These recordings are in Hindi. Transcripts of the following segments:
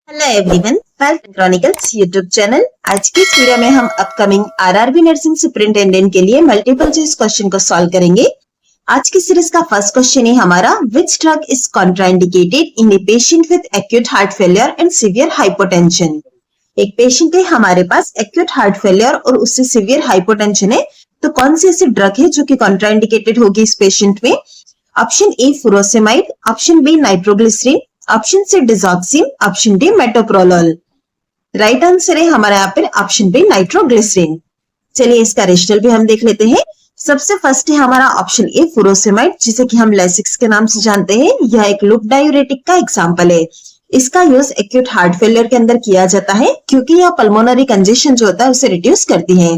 Hello everyone, welcome chronicles YouTube channel. आज की इस वीडियो में हम अपकमिंग आरआरबी नर्सिंग सुपरिटेंडेंट के लिए मल्टीपल चॉइस क्वेश्चन को सॉल्व करेंगे। आज की सीरीज का फर्स्ट क्वेश्चन है हमारा, which drug is contraindicated in a patient with acute heart failure and severe hypotension. एक पेशेंट है हमारे पास, एक्यूट हार्ट फेलियर और उससे सीवियर हाइपोटेंशन है, तो कौन सी ऐसी ड्रग है जो कि कॉन्ट्राइंडिकेटेड होगी इस पेशेंट में? Option A furosemide, option B nitroglycerin, option C digoxin, option D metoprolol. Right answer है हमारा यहाँ पर ऑप्शन बी नाइट्रोग्लिसरीन। चलिए इसका रेशनल भी हम देख लेते हैं। सबसे फर्स्ट है हमारा ऑप्शन ए फुरोसेमाइड, जिसे कि हम लेसिक्स के नाम से जानते हैं। यह एक लूप डायूरेटिक का एग्जाम्पल है। इसका यूज एक्यूट हार्ट फेलियर के अंदर किया जाता है क्योंकि यह पल्मोनरी कंजेशन जो होता है उसे रिड्यूस करती है।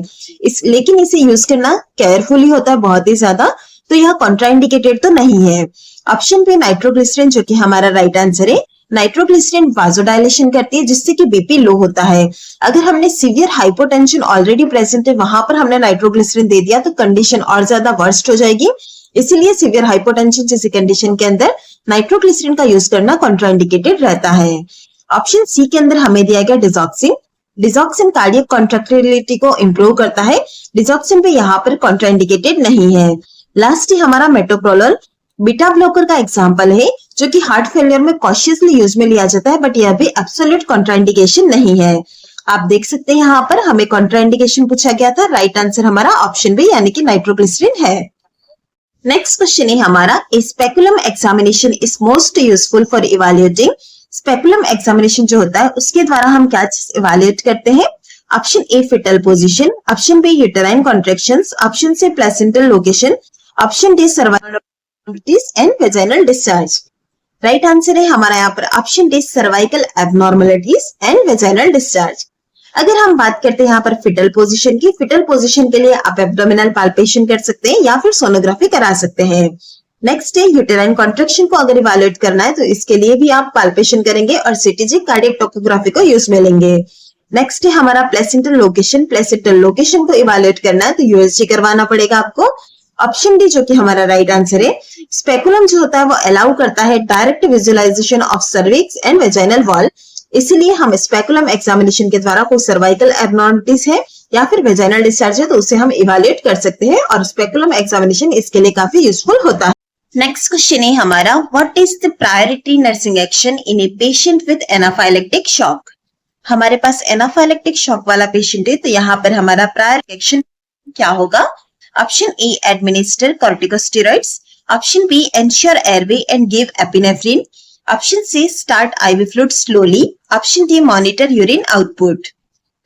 लेकिन इसे यूज करना केयरफुली होता है बहुत ही ज्यादा, तो यह कॉन्ट्राइंडिकेटेड तो नहीं है। ऑप्शन बी नाइट्रोग्लिसरीन जो कि हमारा राइट आंसर है। नाइट्रोग्लिसरीन वाजोडाइलेशन करती है जिससे कि बीपी लो होता है। अगर हमने सीवियर हाइपोटेंशन ऑलरेडी प्रेजेंट है वहां पर हमने नाइट्रोग्लिसरीन दे दिया तो कंडीशन और ज्यादा वर्स्ट हो जाएगी। इसीलिए सीवियर हाइपोटेंशन जैसी कंडीशन के अंदर नाइट्रोग्लिसरीन का यूज करना कॉन्ट्राइंडिकेटेड रहता है। ऑप्शन सी के अंदर हमें दिया गया डिजॉक्सिन। डिजॉक्सिन कार्डियक कॉन्ट्रैक्टिलिटी को इंप्रूव करता है। डिजॉक्सिन पे यहाँ पर कॉन्ट्राइंडिकेटेड नहीं है। लास्ट ही हमारा मेटोप्रोलोल बीटा ब्लॉकर का एग्जांपल है जो कि हार्ट फेलियर में कॉशियसली यूज में लिया जाता है, बट यह भी एब्सोल्यूट कॉन्ट्राइंडिकेशन नहीं है। आप देख सकते हैं यहाँ पर हमें कॉन्ट्राइंडिकेशन पूछा गया था। राइट आंसर हमारा ऑप्शन बी यानी कि नाइट्रोग्लिसरीन है। नेक्स्ट क्वेश्चन है हमारा, speculum examination is most useful for evaluating. Speculum examination जो होता है उसके द्वारा हम क्या चीज इवैल्यूएट करते हैं? Option A fetal position, option B uterine contractions, option C placental location, option D cervical and vaginal discharge. Right answer है हमारा यहाँ पर option D cervical abnormalities and vaginal discharge. अगर हम बात करते हैं यहाँ पर फिटल पोजीशन की, फिटल पोजीशन के लिए आप एब्डोमिनल पाल्पेशन कर सकते हैं या फिर सोनोग्राफी करा सकते हैं। नेक्स्ट है यूटेराइन कॉन्ट्रैक्शन को अगर इवैल्यूएट करना है तो इसके लिए भी आप पाल्पेशन करेंगे और सीटीजी कार्डियक टोपोग्राफी को यूज में लेंगे। नेक्स्ट है हमारा प्लेसेंटल लोकेशन। प्लेसेंटल लोकेशन को इवैल्यूएट करना है तो यूएसजी करवाना पड़ेगा आपको। ऑप्शन डी जो कि हमारा राइट आंसर है। स्पेकुलम जो होता है वो अलाउ करता है direct visualization of cervix and vaginal wall, इसीलिए हम स्पेकुलम एग्जामिनेशन के द्वारा कोई सर्वाइकल एबनॉर्मलिटीज है या फिर वेजाइनल डिस्चार्ज है तो उसे हम इवैल्यूएट कर सकते हैं और स्पेकुलम एग्जामिनेशन इसके लिए काफी यूजफुल होता है। नेक्स्ट क्वेश्चन है हमारा, what is the priority nursing action in a patient with anaphylactic shock. हमारे पास एनाफाइलेक्टिक शॉक वाला पेशेंट है तो यहाँ पर हमारा प्रायोरिटी एक्शन क्या होगा? Option A administer corticosteroids, option B ensure airway and give epinephrine, option C start IV fluid slowly, option D monitor urine output.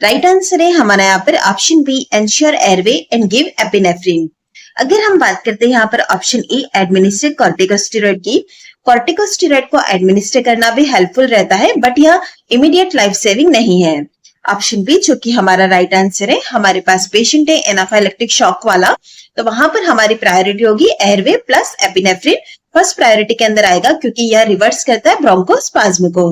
Right answer है हमारा यहाँ पर option B ensure airway and give epinephrine. अगर हम बात करते हैं यहाँ पर ऑप्शन ए एडमिनिस्टर कॉर्टिकोस्टेरॉइड की, कॉर्टिकोस्टेरॉइड को एडमिनिस्टर करना भी हेल्पफुल रहता है बट यह इमीडिएट लाइफ सेविंग नहीं है। ऑप्शन बी जो कि हमारा राइट आंसर है। हमारे पास पेशेंट है एनाफाइलेक्टिक शॉक वाला, तो वहां पर हमारी प्रायोरिटी होगी airway plus epinephrine. First priority के अंदर आएगा क्योंकि यह रिवर्स करता है ब्रोंकोस्पाज्म को।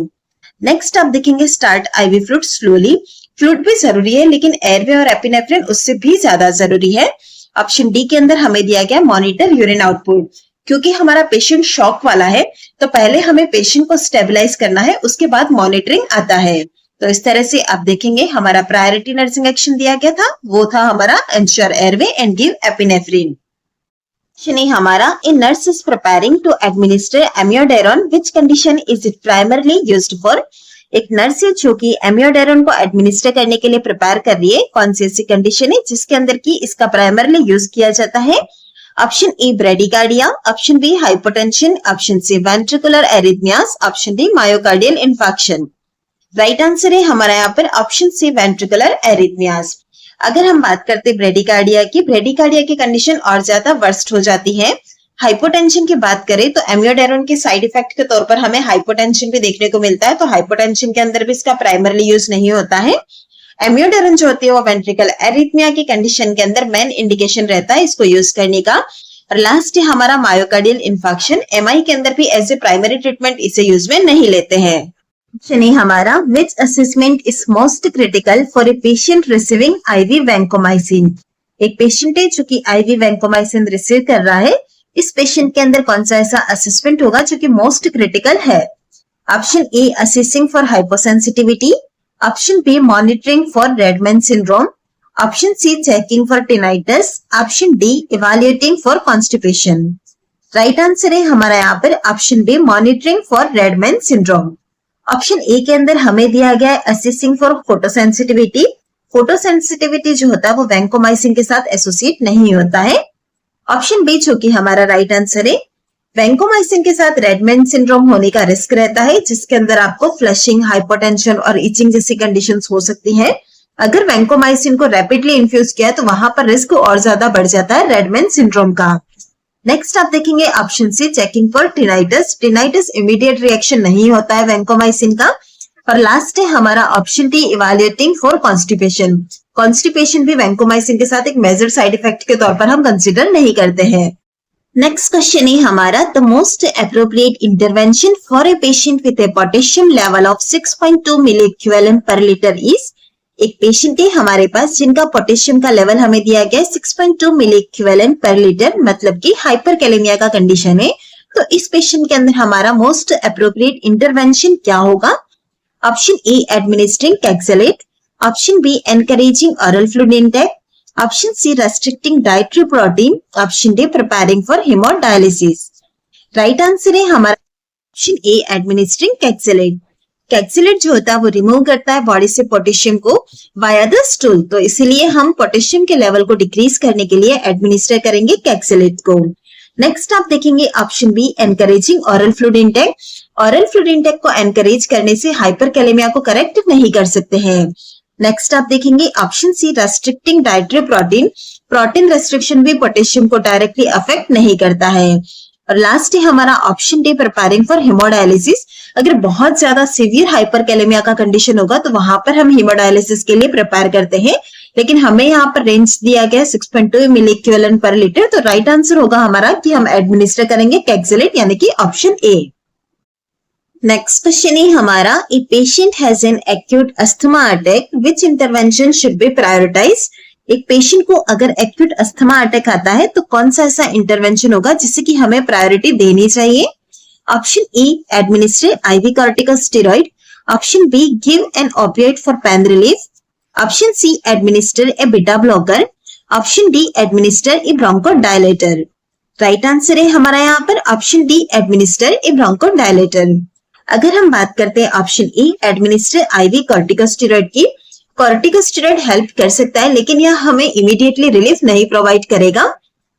नेक्स्ट आप देखेंगे start IV fluid slowly. Fluid भी जरूरी है लेकिन एयरवे और एपिनेफ्रिन उससे भी ज्यादा जरूरी है। ऑप्शन डी के अंदर हमें दिया गया मॉनिटर यूरिन आउटपुट। क्योंकि हमारा पेशेंट शॉक वाला है तो पहले हमें पेशेंट को स्टेबलाइज करना है, उसके बाद मॉनिटरिंग आता है। तो इस तरह से आप देखेंगे हमारा प्रायोरिटी नर्सिंग एक्शन दिया गया था, वो था हमारा ensure airway and give epinephrine. हमारा इन nurse is preparing to administer amiodarone, which condition is it primarily used for. एक नर्स है जो कि एमियोडायरोन को एडमिनिस्टर करने के लिए प्रिपेयर कर रही है, कौन सी ऐसी कंडीशन है जिसके अंदर की इसका प्राइमरली यूज किया जाता है? Option A bradycardia, option B hypotension, option C ventricular arrhythmias, option D myocardial infection. Right answer है हमारा यहाँ पर ऑप्शन सी वेंट्रिकुलर एरिथमियास। अगर हम बात करते ब्रेडिकार्डिया की, ब्रेडिकार्डिया की कंडीशन और ज्यादा वर्स्ट हो जाती है। हाइपोटेंशन की बात करें तो एमियोडायरोन के साइड इफेक्ट के तौर पर हमें हाइपोटेंशन भी देखने को मिलता है, तो हाइपोटेंशन के अंदर भी इसका प्राइमरली यूज नहीं होता है। एमियोडायरोन जो होती है वो वेंट्रिकल एरिथमिया की कंडीशन के अंदर मेन इंडिकेशन रहता है इसको यूज करने का। और लास्ट है हमारा मायोकार्डियल इन्फेक्शन। एमआई के अंदर भी एज ए प्राइमरी ट्रीटमेंट इसे यूज में नहीं लेते हैं। हमारा which assessment is most critical for a patient receiving IV vancomycin. एक पेशेंट है जो कि आईवी वैंकोमाइसिन रिसीव कर रहा है, इस पेशेंट के अंदर कौन सा ऐसा असेसमेंट होगा जो कि मोस्ट क्रिटिकल है? Option A assessing for hyposensitivity, option B monitoring for red man syndrome, option C checking for tinnitus, option D evaluating for constipation. Right answer है हमारा यहाँ पर option B monitoring for red man syndrome. Option A के अंदर हमें दिया गया है असेसिंग फॉर फोटोसेंसिटिविटी। फोटोसेंसिटिविटी जो होता है वो वैंकोमाइसिन के साथ एसोसिएट नहीं होता है। ऑप्शन बी जो कि हमारा राइट आंसर है, वैंकोमाइसिन के साथ रेडमैन सिंड्रोम होने का रिस्क रहता है, जिसके अंदर आपको फ्लशिंग, हाइपोटेंशन और इचिंग जैसी कंडीशंस हो सकती हैं। अगर वैंकोमाइसिन को रैपिडली इन्फ्यूज किया तो वहां पर रिस्क और ज्यादा बढ़ जाता है रेडमैन सिंड्रोम का। नेक्स्ट आप देखेंगे option C checking for tinnitus. Tinnitus immediate reaction नहीं होता है वैंकोमाइसिन का। और लास्ट है हमारा option D evaluating for constipation. Constipation भी वैंकोमाइसिन के साथ एक मेजर साइड इफेक्ट के तौर पर हम कंसीडर नहीं करते हैं। नेक्स्ट क्वेश्चन है हमारा the most appropriate intervention for a patient with a potassium level of 6.2 milliequivalent per litre is. एक पेशेंट है हमारे पास जिनका पोटेशियम का लेवल हमें दिया गया है 6.2 मिली इक्विवेलेंट पर लीटर, मतलब कि हाइपरकैलेमिया का कंडीशन है। तो इस पेशेंट के अंदर हमारा मोस्ट एप्रोप्रिएट इंटरवेंशन क्या होगा? Option A administering kayexalate, option B encouraging oral fluid intake, option C restricting dietary protein, option D preparing for hemodialysis. Right answer है हमारा ऑप्शन ए एडमिनिस्ट्रिंग कैक्सेलेट। कैक्सेलेट जो होता है वो रिमूव करता है बॉडी से पोटेशियम को वाया द स्टूल, तो इसीलिए हम पोटेशियम के लेवल को डिक्रीज करने के लिए एडमिनिस्टर करेंगे कैक्सेलेट को। नेक्स्ट आप देखेंगे option B encouraging oral fluid intake. Oral fluid intake को एनकरेज करने से हाइपरकैलेमिया को करेक्ट नहीं कर सकते हैं। नेक्स्ट आप देखेंगे option C restricting dietary protein. Protein restriction भी पोटेशियम को डायरेक्टली अफेक्ट नहीं करता है। और लास्ट है हमारा option D preparing for hemodialysis. अगर बहुत ज्यादा सीवियर हाइपरकैलेमिया का कंडीशन होगा तो वहां पर हम हेमोडायलिसिस के लिए प्रिपेयर करते हैं, लेकिन हमें यहाँ पर रेंज दिया गया 6.2 मिली इक्विवेलेंट पर लीटर, तो राइट आंसर होगा हमारा कि हम एडमिनिस्टर करेंगे कैक्सेलेट यानी कि ऑप्शन ए। नेक्स्ट क्वेश्चन है हमारा a patient has an acute asthma attack, which intervention should be prioritised. एक पेशेंट को अगर एक्यूट अस्थमा अटैक आता है तो कौन सा ऐसा इंटरवेंशन होगा जिससे कि हमें प्रायोरिटी देनी चाहिए? Option A administer IV corticosteroid, option B give an opiate for pain relief, option C administer a beta blocker, option D administer a bronchodilator. Right answer है हमारा यहाँ पर option D administer a bronchodilator. अगर हम बात करते हैं option A administer IV corticosteroid की, कॉर्टिकोस्टेरॉइड हेल्प कर सकता है लेकिन यह हमें इमीडिएटली रिलीफ नहीं प्रोवाइड करेगा।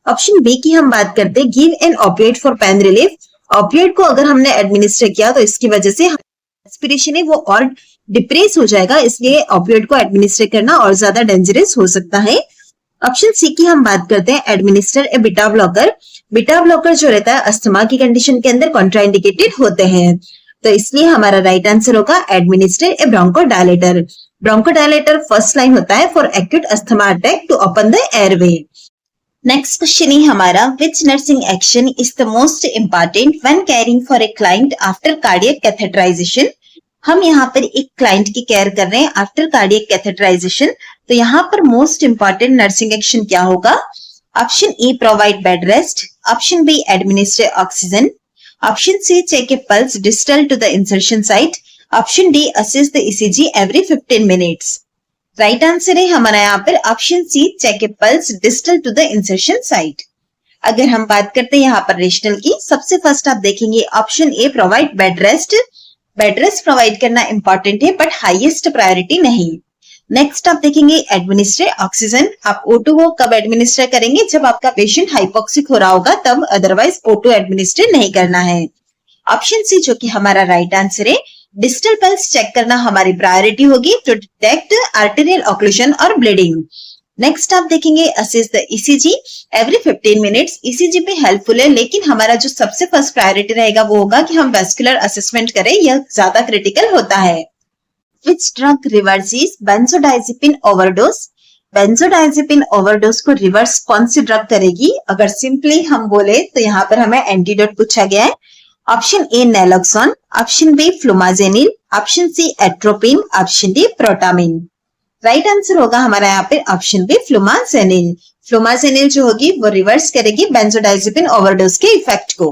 ऑप्शन बी की हम बात करते हैं give an opiate for pain relief. Opiate को अगर हमने एडमिनिस्टर किया तो इसकी वजह से रेस्पिरेशन है वो और डिप्रेस हो जाएगा, इसलिए ओपिएट को एडमिनिस्टर करना और ज्यादा डेंजरस हो सकता है। ऑप्शन सी की हम बात करते हैं administer a beta blocker. Beta blocker जो रहता है अस्थमा की कंडीशन के अंदर कॉन्ट्राइंडिकेटेड होते हैं, तो इसलिए हमारा राइट आंसर होगा administer a bronchodilator. Bronchodilator first line होता है for acute asthma attack to open the airway. Next question है हमारा which nursing action is the most important when caring for a client after cardiac catheterization. हम यहाँ पर एक क्लाइंट की केयर कर रहे हैं आफ्टर कार्डियक कैथेटराइजेशन, तो यहाँ पर मोस्ट इंपॉर्टेंट नर्सिंग एक्शन क्या होगा? Option A provide bed rest, option B administer oxygen, option C check a pulse distal to the insertion site, option D assist the ECG every 15 minutes. Right answer है हमारा यहाँ पर option C check a pulse distal to the insertion site. अगर हम बात करते हैं यहाँ पर रेशनल की, सबसे फर्स्ट आप देखेंगे option A provide bed rest. Bed rest provide करना इंपॉर्टेंट है बट हाईएस्ट प्रायोरिटी नहीं। नेक्स्ट आप देखेंगे एडमिनिस्टर ऑक्सीजन। आप O2 को कब एडमिनिस्टर करेंगे? जब आपका पेशेंट हाइपोक्सिक हो रहा होगा तब, अदरवाइज O2 एडमिनिस्टर नहीं करना है। ऑप्शन सी जो कि हमारा राइट आंसर है डिस्टल पल्स चेक करना हमारी प्रायोरिटी होगी टू डिटेक्ट आर्टेरियल ऑक्लूजन और ब्लीडिंग। नेक्स्ट आप देखेंगे assist the ECG every 15 minutes. ECG भी हेल्पफुल है लेकिन हमारा जो सबसे फर्स्ट प्रायोरिटी रहेगा वो होगा कि हम वेस्कुलर असेसमेंट करें, यह ज्यादा क्रिटिकल होता है। Which drug reverses benzodiazepine overdose? Benzodiazepine overdose को रिवर्स कौन सी ड्रग करेगी? अगर सिंपली हम बोले तो यहाँ पर हमें एंटीडोट पूछा गया है। Option A naloxone, option B flumazenil, option C atropine, option D protamine. Right answer होगा हमारा यहाँ पे ऑप्शन बी फ्लुमाजेनिल। फ्लुमाजेनिल जो होगी वो रिवर्स करेगी बेंजोडाइजेपिन ओवरडोज के इफेक्ट को।